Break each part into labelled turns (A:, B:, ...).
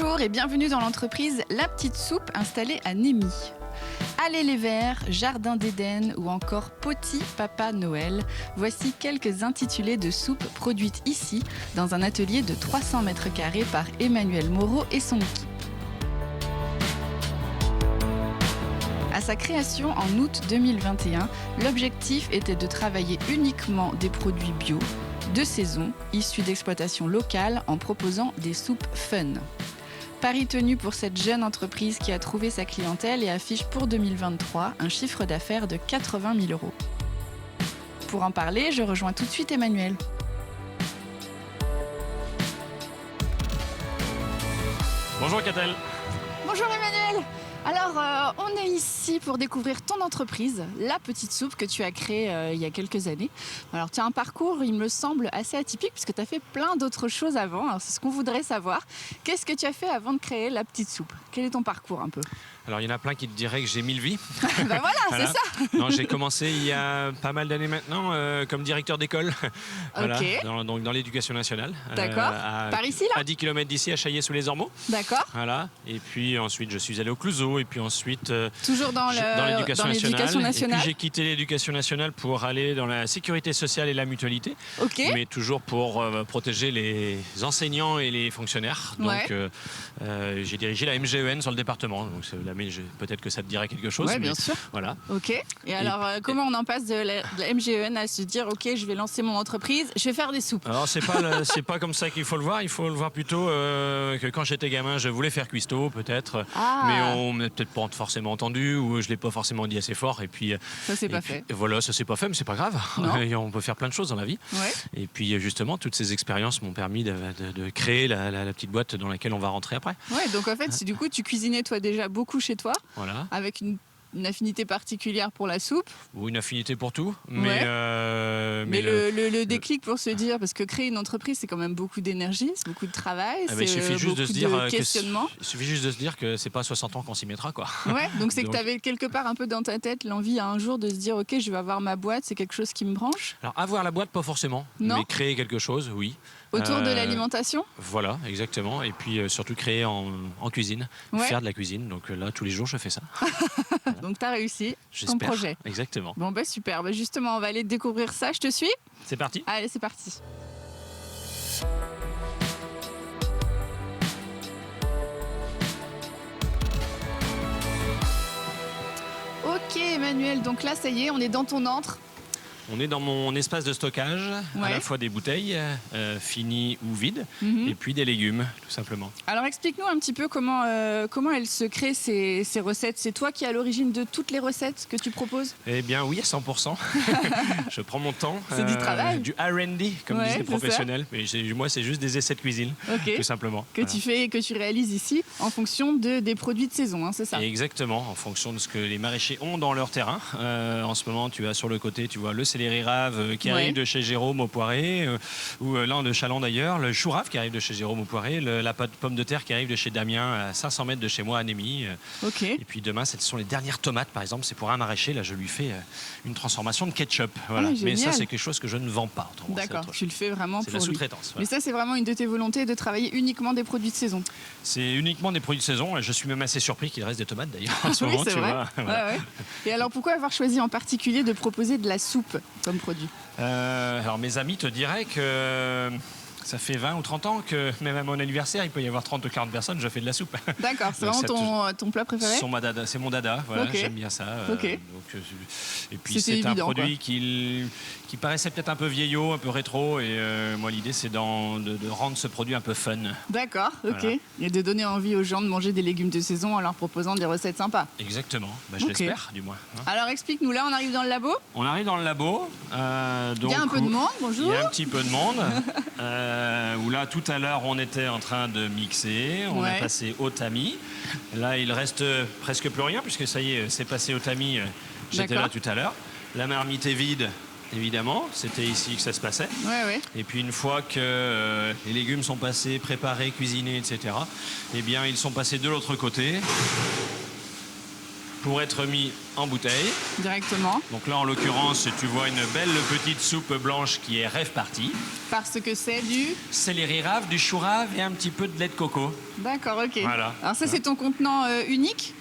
A: Bonjour et bienvenue dans l'entreprise La Petite Soupe installée à Némy. Allez les Verts, Jardin d'Éden ou encore Poti Papa Noël, voici quelques intitulés de soupes produites ici dans un atelier de 300 mètres carrés par Emmanuel Moreau et son équipe. À sa création en août 2021, l'objectif était de travailler uniquement des produits bio, de saison, issus d'exploitations locales en proposant des soupes fun. Pari tenu pour cette jeune entreprise qui a trouvé sa clientèle et affiche pour 2023 un chiffre d'affaires de 80 000 €. Pour en parler, je rejoins tout de suite Emmanuel.
B: Bonjour Catel.
A: Bonjour Emmanuel. Alors, on est ici pour découvrir ton entreprise, La Petite Soupe, que tu as créée il y a quelques années. Alors, tu as un parcours, il me semble, assez atypique, puisque tu as fait plein d'autres choses avant. Alors, c'est ce qu'on voudrait savoir. Qu'est-ce que tu as fait avant de créer La Petite Soupe? Quel est ton parcours un peu?
B: Alors, il y en a plein qui te diraient que j'ai 1000 vies.
A: Ben voilà, c'est ça.
B: Non, j'ai commencé il y a pas mal d'années maintenant comme directeur d'école. Voilà,
A: Ok.
B: dans l'éducation nationale.
A: D'accord. Par ici, là?
B: À 10 km d'ici, à Chaillé-sous-les-Ormeaux.
A: D'accord.
B: Voilà. Et puis ensuite, je suis allé au Clouseau. Et puis ensuite,
A: Toujours dans
B: l'éducation
A: l'éducation
B: nationale. Et
A: nationale.
B: puis j'ai quitté l'éducation nationale pour aller dans la sécurité sociale et la mutualité.
A: Ok.
B: Mais toujours pour protéger les enseignants et les fonctionnaires. Donc,
A: Ouais.
B: j'ai dirigé la MGEN sur le département. Donc, peut-être que ça te dirait quelque chose.
A: Ouais, bien sûr.
B: Voilà.
A: Ok. Et alors, comment on en passe de la MGEN à se dire, ok, je vais lancer mon entreprise, je vais faire des soupes?
B: Alors, c'est pas comme ça qu'il faut le voir. Il faut le voir plutôt que quand j'étais gamin, je voulais faire cuistot, peut-être.
A: Ah.
B: Mais on m'a peut-être pas forcément entendu ou je l'ai pas forcément dit assez fort. Et puis,
A: Ça, c'est pas fait.
B: Voilà, ça c'est pas fait, mais c'est pas grave.
A: Non.
B: On peut faire plein de choses dans la vie.
A: Ouais.
B: Et puis, justement, toutes ces expériences m'ont permis de créer la petite boîte dans laquelle on va rentrer après.
A: Ouais, donc en fait, du coup, tu cuisinais toi déjà beaucoup chez toi,
B: Voilà.
A: avec une affinité particulière pour la soupe.
B: Ou une affinité pour tout. Mais,
A: Ouais. Mais le déclic pour se dire, parce que créer une entreprise, c'est quand même beaucoup d'énergie, c'est beaucoup de travail,
B: il suffit juste
A: beaucoup
B: de se dire
A: questionnement.
B: il suffit juste de se dire que c'est pas à 60 ans qu'on s'y mettra, quoi.
A: Ouais, donc c'est que tu avais quelque part un peu dans ta tête l'envie un jour de se dire, ok, je vais avoir ma boîte, c'est quelque chose qui me branche.
B: Alors avoir la boîte, pas forcément,
A: Non.
B: mais créer quelque chose, oui.
A: Autour de l'alimentation.
B: Voilà, exactement. Et puis surtout créer en cuisine,
A: Ouais.
B: faire de la cuisine. Donc là, tous les jours, je fais ça.
A: Donc tu as réussi ton
B: J'espère.
A: projet.
B: Exactement.
A: Bon, bah super. Bah, justement, on va aller découvrir ça. Je te suis?
B: C'est parti.
A: Allez, c'est parti. Ok Emmanuel, donc là ça y est, on est dans ton antre.
B: On est dans mon espace de stockage, à
A: Ouais.
B: la fois des bouteilles finies ou vides, et puis des légumes, tout simplement.
A: Alors explique-nous un petit peu comment elles se créent ces recettes. C'est toi qui es à l'origine de toutes les recettes que tu proposes?
B: Eh bien oui, à 100%. Je prends mon temps.
A: C'est du travail.
B: Du R&D, comme
A: Ouais,
B: disent les
A: c'est ça.
B: professionnels. Mais moi, c'est juste des essais de cuisine,
A: Ok.
B: tout simplement.
A: Que tu fais, que tu réalises ici en fonction des produits de saison, hein, c'est ça?
B: Exactement, en fonction de ce que les maraîchers ont dans leur terrain. En ce moment, tu as sur le côté, tu vois le céleri rave qui arrive de chez Jérôme au Poiré, ou là de Chalon d'ailleurs, le chou rave qui arrive de chez Jérôme au Poiré, la pomme de terre qui arrive de chez Damien à 500 mètres de chez moi à Némy.
A: Ok.
B: Et puis demain, ce sont les dernières tomates, par exemple. C'est pour un maraîcher. Là, je lui fais une transformation de ketchup. Voilà.
A: Ah,
B: Mais ça,
A: génial.
B: c'est quelque chose que je ne vends pas. Autrement,
A: D'accord,
B: c'est
A: tu le fais vraiment
B: c'est
A: pour
B: la
A: lui.
B: sous-traitance.
A: Mais
B: Voilà.
A: ça, c'est vraiment une de tes volontés de travailler uniquement des produits de saison.
B: C'est uniquement des produits de saison. Je suis même assez surpris qu'il reste des tomates d'ailleurs en ce
A: Oui,
B: moment.
A: c'est
B: Tu
A: vrai.
B: vois. Voilà.
A: Ouais, ouais. Et alors, pourquoi avoir choisi en particulier de proposer de la soupe comme produit?
B: Alors mes amis te diraient que ça fait 20 ou 30 ans que même à mon anniversaire, il peut y avoir 30 ou 40 personnes, je fais de la soupe.
A: D'accord, c'est
B: Donc,
A: vraiment
B: ça
A: ton plat préféré?
B: C'est mon dada, voilà,
A: Ok.
B: j'aime bien ça.
A: Ok.
B: Et puis
A: C'était
B: c'est un
A: évident,
B: produit qui paraissait peut-être un peu vieillot, un peu rétro, et moi l'idée c'est de rendre ce produit un peu fun.
A: D'accord, ok.
B: Voilà.
A: Et de donner envie aux gens de manger des légumes de saison en leur proposant des recettes sympas.
B: Exactement, je
A: Ok.
B: l'espère du moins. Hein.
A: Alors explique-nous, là on arrive dans le labo.
B: On arrive dans le labo.
A: Il y a un peu de monde,
B: Il
A: bonjour.
B: y a un petit peu de monde. Où là, tout à l'heure, on était en train de mixer. On a
A: Ouais.
B: passé au tamis. Là, il reste presque plus rien, puisque ça y est, c'est passé au tamis. J'étais là
A: D'accord.
B: tout à l'heure. La marmite est vide, évidemment. C'était ici que ça se passait.
A: Ouais, ouais.
B: Et puis, une fois que les légumes sont passés, préparés, cuisinés, etc., eh bien, ils sont passés de l'autre côté. pour être mis en bouteille.
A: Directement.
B: Donc là, en l'occurrence, tu vois une belle petite soupe blanche qui est Rêve Party.
A: Parce que c'est du...
B: Céleri rave, du chou rave et un petit peu de lait de coco.
A: D'accord, ok.
B: Voilà.
A: Alors ça, c'est ton contenant unique?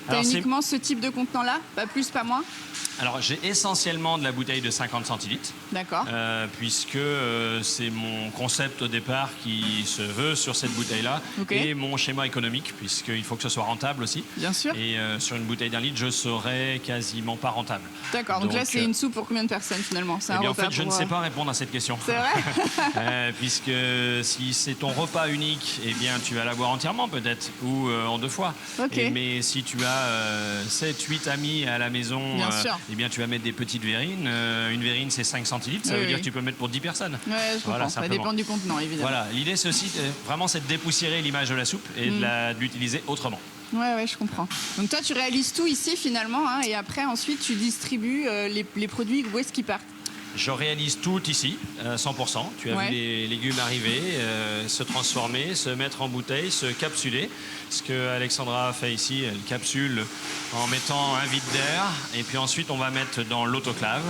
A: T'as
B: Alors,
A: uniquement ce type de contenant-là? Pas plus, pas moins?
B: Alors, j'ai essentiellement de la bouteille de 50 centilitres.
A: D'accord.
B: Puisque c'est mon concept au départ qui se veut sur cette bouteille-là.
A: Ok.
B: Et mon schéma économique, puisqu'il faut que ce soit rentable aussi.
A: Bien sûr.
B: Et sur une bouteille d'1 litre, je serais quasiment pas rentable.
A: D'accord, donc là, c'est une soupe pour combien de personnes finalement? C'est un
B: en
A: repas
B: fait, je ne
A: pour,
B: sais pas répondre à cette question.
A: C'est vrai?
B: Puisque si c'est ton repas unique, eh bien, tu vas la boire entièrement peut-être, ou en 2 fois.
A: Ok.
B: Mais si tu as 7-8 amis à la maison,
A: Bien sûr.
B: eh bien, tu vas mettre des petites verrines. Une verrine, c'est 5 centilitres, ça
A: Oui,
B: veut dire
A: oui.
B: que tu peux le mettre pour 10 personnes.
A: Ouais, je comprends.
B: Voilà,
A: Ça
B: simplement.
A: dépend du contenant, évidemment.
B: Voilà, l'idée c'est aussi vraiment c'est de dépoussiérer l'image de la soupe et de l'utiliser autrement.
A: Ouais, je comprends. Donc toi, tu réalises tout ici finalement, hein, et après, ensuite, tu distribues les produits, où est-ce qu'ils partent?
B: Je réalise tout ici, 100%. Tu as
A: Ouais.
B: vu les légumes arriver, se transformer, se mettre en bouteille, se capsuler. Ce que Alexandra a fait ici, elle capsule en mettant un vide d'air. Et puis ensuite, on va mettre dans l'autoclave.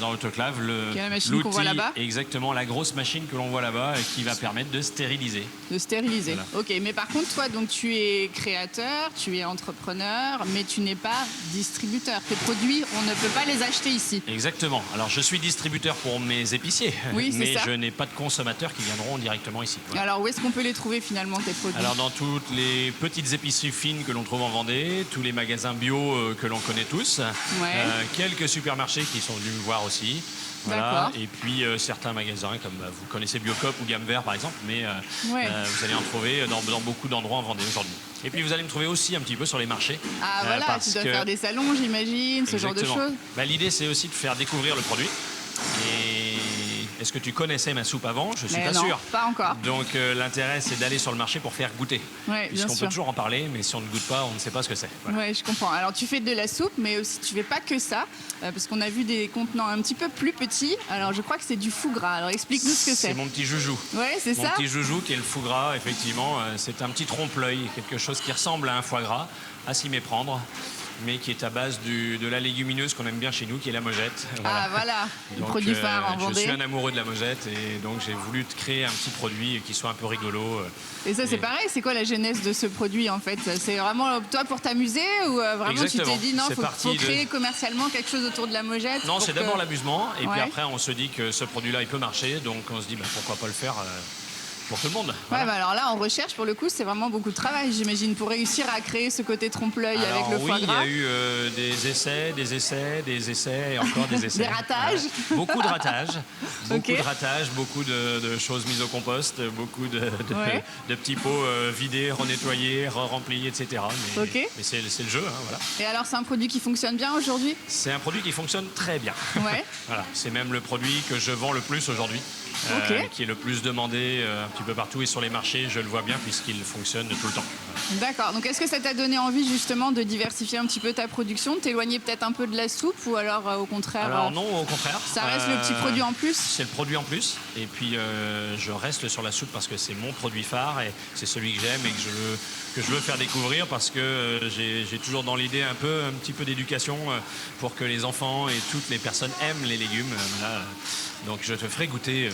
B: Dans l'autoclave,
A: Qui est la machine qu'on voit là-bas?
B: Exactement, la grosse machine que l'on voit là-bas et qui va permettre de stériliser.
A: De stériliser.
B: Voilà.
A: Ok, mais par contre, toi, donc tu es créateur, tu es entrepreneur, mais tu n'es pas distributeur. Tes produits, on ne peut pas les acheter ici.
B: Exactement. Alors, je suis distributeur pour mes épiciers,
A: Oui, c'est
B: mais
A: ça.
B: je n'ai pas de consommateurs qui viendront directement ici. Voilà.
A: Alors, où est-ce qu'on peut les trouver finalement, tes produits?
B: Alors dans toutes les petites épiceries fines que l'on trouve en Vendée, tous les magasins bio que l'on connaît tous, quelques supermarchés qui sont venus me voir aussi. Voilà. Et puis certains magasins comme vous connaissez Biocop ou Gamme Vert par exemple, mais vous allez en trouver dans beaucoup d'endroits en Vendée aujourd'hui. Et puis vous allez me trouver aussi un petit peu sur les marchés.
A: Ah voilà, tu dois faire des salons, j'imagine, ce genre de choses.
B: Bah, l'idée c'est aussi de faire découvrir le produit. Et est-ce que tu connaissais ma soupe avant? Je suis pas sûr.
A: Pas encore.
B: Donc l'intérêt c'est d'aller sur le marché pour faire goûter.
A: Ouais, bien
B: Puisqu'on
A: sûr.
B: peut toujours en parler, mais si on ne goûte pas, on ne sait pas ce que c'est. Voilà.
A: Ouais, je comprends. Alors tu fais de la soupe, mais aussi tu fais pas que ça, parce qu'on a vu des contenants un petit peu plus petits. Alors je crois que c'est du foie gras. Alors explique-nous ce que c'est.
B: C'est mon petit joujou.
A: Ouais, c'est
B: Mon
A: ça.
B: petit joujou qui est le foie gras, effectivement. C'est un petit trompe-l'œil, quelque chose qui ressemble à un foie gras, à s'y méprendre, mais qui est à base de la légumineuse qu'on aime bien chez nous, qui est la mojette.
A: Ah voilà, le
B: Donc,
A: produit phare en
B: je
A: Vendée.
B: suis un amoureux de la mojette et donc j'ai voulu créer un petit produit qui soit un peu rigolo.
A: Et ça c'est pareil, c'est quoi la genèse de ce produit en fait? C'est vraiment toi pour t'amuser ou vraiment
B: Exactement.
A: tu t'es dit non,
B: C'est
A: faut
B: parti
A: créer commercialement quelque chose autour de la mojette?
B: Non,
A: pour
B: c'est
A: que-
B: d'abord l'amusement et puis
A: Ouais.
B: après on se dit que ce produit-là il peut marcher, donc on se dit pourquoi pas le faire pour tout le monde.
A: Ouais,
B: Voilà.
A: bah alors là, en recherche, pour le coup, c'est vraiment beaucoup de travail, j'imagine, pour réussir à créer ce côté trompe-l'œil avec
B: Alors,
A: le foie
B: oui,
A: gras.
B: il y a eu des essais et encore des essais.
A: Des ratages.
B: Voilà. Beaucoup de ratages. Beaucoup
A: Ok.
B: de ratages, beaucoup de choses mises au compost, beaucoup
A: Ouais.
B: de petits pots vidés, renettoyés, remplis, etc. Mais,
A: Ok.
B: mais c'est le jeu, hein, voilà.
A: Et alors, c'est un produit qui fonctionne bien aujourd'hui?
B: C'est un produit qui fonctionne très bien.
A: Ouais.
B: Voilà, c'est même le produit que je vends le plus aujourd'hui,
A: Ok.
B: qui est le plus demandé un petit peu partout et sur les marchés, je le vois bien puisqu'il fonctionne tout le temps.
A: D'accord. Donc, est-ce que ça t'a donné envie, justement, de diversifier un petit peu ta production, de t'éloigner peut-être un peu de la soupe ou alors, au contraire,
B: Alors non, au contraire.
A: ça reste le petit produit en plus?
B: C'est le produit en plus. Et puis je reste sur la soupe parce que c'est mon produit phare et c'est celui que j'aime et que je veux faire découvrir parce que j'ai toujours dans l'idée un petit peu d'éducation pour que les enfants et toutes les personnes aiment les légumes. Voilà. Donc je te ferai goûter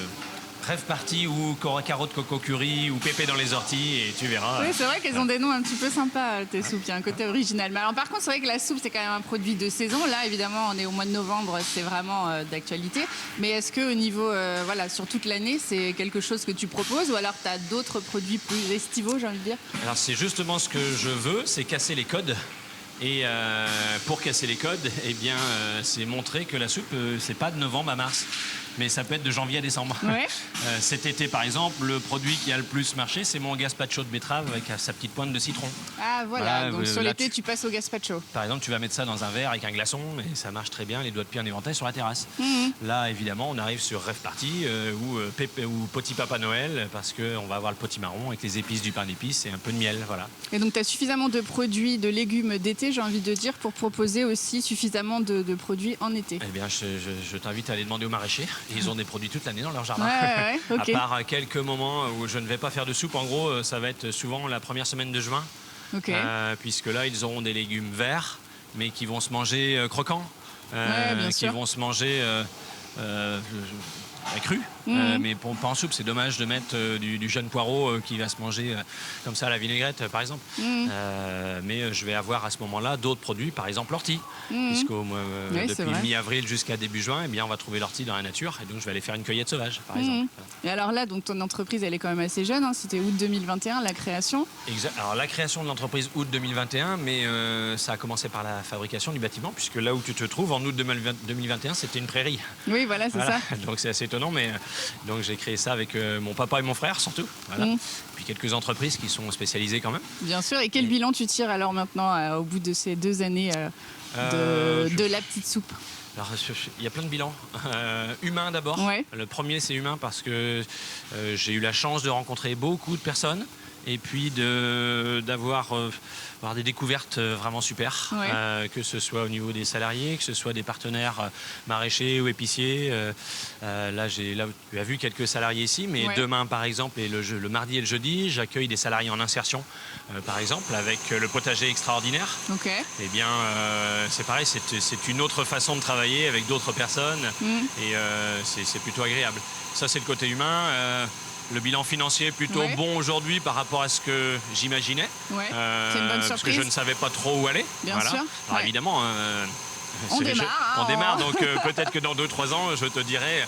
B: Rêve Party ou carotte coco curry ou pépé dans les orties et tu verras.
A: Oui, c'est vrai qu'elles ont des noms un petit peu sympas, tes soupes. Il y a un côté original. Mais alors, par contre, c'est vrai que la soupe, c'est quand même un produit de saison. Là, évidemment, on est au mois de novembre, c'est vraiment d'actualité. Mais est-ce qu'au niveau, voilà, sur toute l'année, c'est quelque chose que tu proposes ou alors tu as d'autres produits plus estivaux, j'ai envie de dire?
B: Alors c'est justement ce que je veux, c'est casser les codes. Et pour casser les codes, eh bien, c'est montrer que la soupe, c'est pas de novembre à mars, mais ça peut être de janvier à décembre.
A: Ouais.
B: Cet été, par exemple, le produit qui a le plus marché, c'est mon gazpacho de betterave avec sa petite pointe de citron.
A: Ah, voilà. Donc, sur
B: là,
A: l'été, tu passes au gazpacho.
B: Par exemple, tu vas mettre ça dans un verre avec un glaçon et ça marche très bien, les doigts de pied en éventail sur la terrasse. Là, évidemment, on arrive sur Rêve Party ou Petit Papa Noël parce qu'on va avoir le potimarron avec les épices du pain d'épices et un peu de miel, voilà.
A: Et donc, tu as suffisamment de produits, de légumes d'été, j'ai envie de dire, pour proposer aussi suffisamment de produits en été.
B: Eh bien, je t'invite à aller demander aux maraîchers. Ils ont des produits toute l'année dans leur jardin.
A: Ouais, ok.
B: À part quelques moments où je ne vais pas faire de soupe. En gros, ça va être souvent la première semaine de juin.
A: Ok.
B: Puisque là, ils auront des légumes verts, mais qui vont se manger croquants,
A: Bien
B: qui
A: sûr.
B: vont se manger cru, mais pas en soupe. C'est dommage de mettre du jeune poireau qui va se manger comme ça à la vinaigrette, par exemple. Mais je vais avoir à ce moment-là d'autres produits, par exemple l'ortie, puisque depuis mi-avril jusqu'à début juin, eh bien, on va trouver l'ortie dans la nature, et donc je vais aller faire une cueillette sauvage, par exemple.
A: Et alors là, donc ton entreprise, elle est quand même assez jeune, hein. C'était août 2021, la création.
B: Exact. Alors la création de l'entreprise août 2021, mais ça a commencé par la fabrication du bâtiment, puisque là où tu te trouves, en août 2021, c'était une prairie.
A: Oui, voilà, c'est ça.
B: Donc c'est assez étonnant, mais donc j'ai créé ça avec mon papa et mon frère surtout. Voilà. Puis quelques entreprises qui sont spécialisées quand même.
A: Bien sûr. Et quel bilan tu tires alors maintenant au bout de ces 2 années de la petite soupe?
B: Alors, il y a plein de bilans. Humain d'abord.
A: Ouais.
B: Le premier, c'est humain parce que j'ai eu la chance de rencontrer beaucoup de personnes et puis d'avoir des découvertes vraiment super, que ce soit au niveau des salariés, que ce soit des partenaires maraîchers ou épiciers. Là, tu as vu quelques salariés ici, mais demain, par exemple, et le mardi et le jeudi, j'accueille des salariés en insertion, par exemple, avec le potager extraordinaire.
A: Ok.
B: Eh bien, c'est pareil, c'est une autre façon de travailler avec d'autres personnes et c'est plutôt agréable. Ça, c'est le côté humain. Le bilan financier est plutôt bon aujourd'hui par rapport à ce que j'imaginais.
A: C'est une bonne surprise.
B: Parce que je ne savais pas trop où aller.
A: Bien sûr.
B: Alors évidemment,
A: on démarre.
B: Donc peut-être que dans 2-3 ans, je te dirai,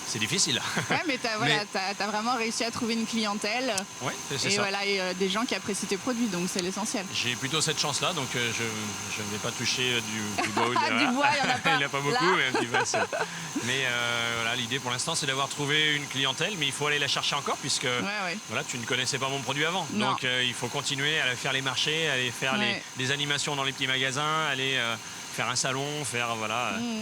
B: c'est difficile.
A: Ouais, mais t'as vraiment réussi à trouver une clientèle.
B: Ouais, c'est ça.
A: Voilà, et des gens qui apprécient tes produits, donc c'est l'essentiel.
B: J'ai plutôt cette chance-là, donc je ne vais pas toucher du bois.
A: Du bois, il n'y en a pas.
B: Il n'y en a pas beaucoup, mais un petit peu ça. Mais voilà, l'idée pour l'instant, c'est d'avoir trouvé une clientèle, mais il faut aller la chercher encore, puisque voilà, tu ne connaissais pas mon produit avant.
A: Non.
B: Donc il faut continuer à aller faire les marchés, aller faire les animations dans les petits magasins, aller faire un salon, faire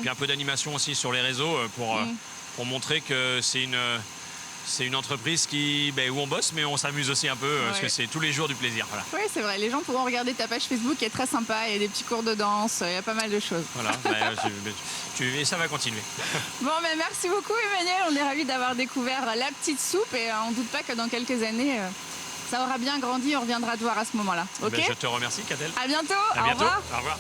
B: puis un peu d'animation aussi sur les réseaux pour montrer que c'est une entreprise où on bosse, mais on s'amuse aussi un peu, parce que c'est tous les jours du plaisir. Voilà.
A: Oui, c'est vrai. Les gens pourront regarder ta page Facebook qui est très sympa. Il y a des petits cours de danse, il y a pas mal de choses.
B: Voilà, et ça va continuer.
A: Bon, mais merci beaucoup, Emmanuel. On est ravis d'avoir découvert la petite soupe et on ne doute pas que dans quelques années, ça aura bien grandi. On reviendra te voir à ce moment-là. Ok.
B: Je te remercie, Catel.
A: À bientôt.
B: À bientôt.
A: Au revoir.
B: Au revoir.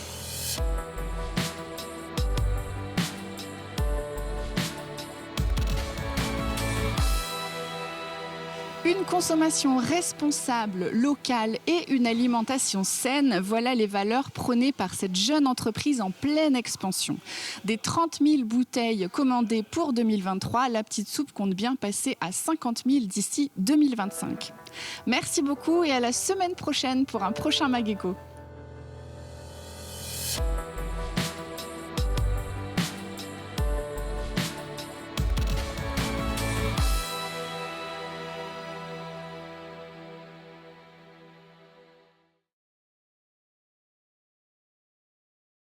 A: Une consommation responsable, locale et une alimentation saine, voilà les valeurs prônées par cette jeune entreprise en pleine expansion. Des 30 000 bouteilles commandées pour 2023, la petite soupe compte bien passer à 50 000 d'ici 2025. Merci beaucoup et à la semaine prochaine pour un prochain Mageco.